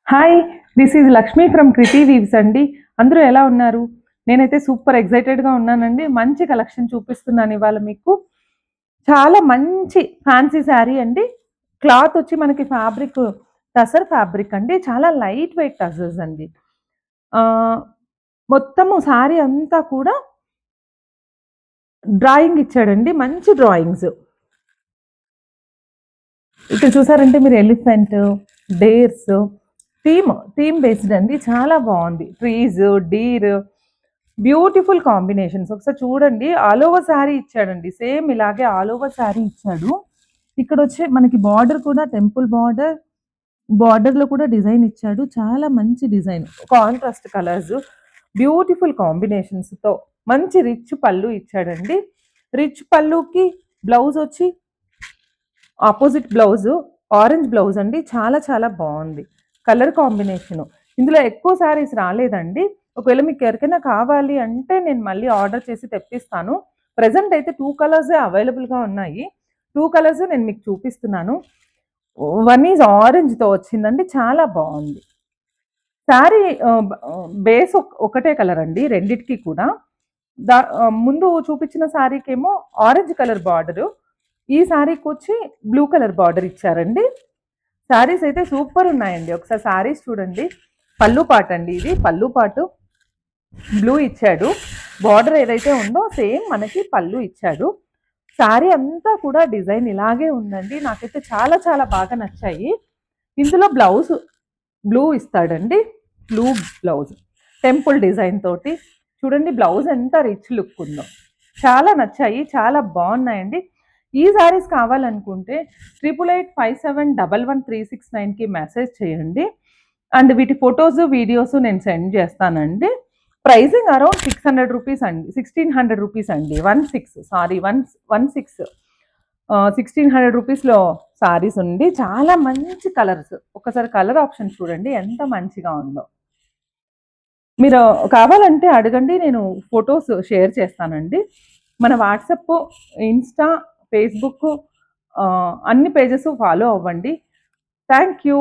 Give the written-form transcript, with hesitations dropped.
Hi! This is Lakshmi from Kriti weaves అండి. అందరూ ఎలా ఉన్నారు? నేనైతే సూపర్ ఎక్సైటెడ్‌గా ఉన్నానండి. మంచి కలెక్షన్ చూపిస్తున్నాను ఇవాళ మీకు. చాలా మంచి ఫ్యాన్సీ శారీ అండి. క్లాత్ వచ్చి మనకి ఫ్యాబ్రిక్ టసర్ ఫ్యాబ్రిక్ అండి. చాలా లైట్ వెయిట్ టసర్స్ అండి. ఆహ్, మొత్తము శారీ అంతా కూడా డ్రాయింగ్ ఇచ్చాడండి. మంచి డ్రాయింగ్స్. ఇక్కడ చూసారంటే మీరు ఎలిఫెంట్, డేర్స్ థీమ్ బేస్డ్ అండి. చాలా బావుంది. Trees, deer beautiful combinations. ఒకసారి చూడండి. ఆల్ ఓవర్ శారీ ఇచ్చాడండి. సేమ్ ఇలాగే ఆల్ ఓవర్ శారీ ఇచ్చాడు. ఇక్కడొచ్చే మనకి బార్డర్ కూడా టెంపుల్ బార్డర్, బార్డర్‌లో కూడా డిజైన్ ఇచ్చాడు. చాలా మంచి డిజైన్. కాంట్రాస్ట్ కలర్స్, బ్యూటిఫుల్ కాంబినేషన్స్‌తో మంచి రిచ్ పళ్ళు ఇచ్చాడండి. రిచ్ పళ్ళుకి బ్లౌజ్ వచ్చి ఆపోజిట్ బ్లౌజు ఆరెంజ్ బ్లౌజ్ అండి. చాలా చాలా బావుంది. Colour combination. ఇందులో ఎక్కువ శారీస్ రాలేదండి. ఒకవేళ మీకు ఎవరికైనా కావాలి అంటే నేను మళ్ళీ ఆర్డర్ చేసి తెప్పిస్తాను. ప్రెజెంట్ అయితే 2 కలర్సే అవైలబుల్‌గా ఉన్నాయి. 2 కలర్స్ నేను మీకు చూపిస్తున్నాను. వన్ ఈజ్ ఆరెంజ్‌తో వచ్చిందండి. చాలా బావుంది. శారీ బేస్ ఒకటే కలర్ అండి రెండిటికి కూడా. ముందు చూపించిన శారీకేమో ఆరెంజ్ కలర్ బార్డరు. ఈ శారీకొచ్చి బ్లూ కలర్ బార్డర్ ఇచ్చారండి. శారీస్ అయితే సూపర్ ఉన్నాయండి. ఒకసారి శారీస్ చూడండి. పళ్ళు పాట అండి ఇది. పళ్ళు పాటు బ్లూ ఇచ్చాడు. బార్డర్ ఏదైతే ఉందో సేమ్ మనకి పళ్ళు ఇచ్చాడు. శారీ అంతా కూడా డిజైన్ ఇలాగే ఉందండి. నాకైతే చాలా చాలా బాగా నచ్చాయి. ఇందులో బ్లౌజ్ బ్లూ ఇస్తాడండి. బ్లూ బ్లౌజ్ టెంపుల్ డిజైన్ తోటి చూడండి. బ్లౌజ్ ఎంత రిచ్ లుక్ ఉందో. చాలా నచ్చాయి. చాలా బాగున్నాయండి. ఈ శారీస్ కావాలనుకుంటే 8885711369కి మెసేజ్ చేయండి. అండ్ వీటి ఫొటోస్, వీడియోస్ నేను సెండ్ చేస్తానండి. ప్రైజింగ్ అరౌండ్ 600 రూపీస్ అండి. 1600 రూపీస్ అండి. 1600 రూపీస్‌లో శారీస్ ఉంది. చాలా మంచి కలర్స్. ఒకసారి కలర్ ఆప్షన్ చూడండి ఎంత మంచిగా ఉందో. మీరు కావాలంటే అడగండి. నేను ఫోటోస్ షేర్ చేస్తానండి. మన వాట్సాప్, ఇన్‌స్టా, ఫేస్‌బుక్ అన్ని పేజెస్ ఫాలో అవ్వండి. Thank you.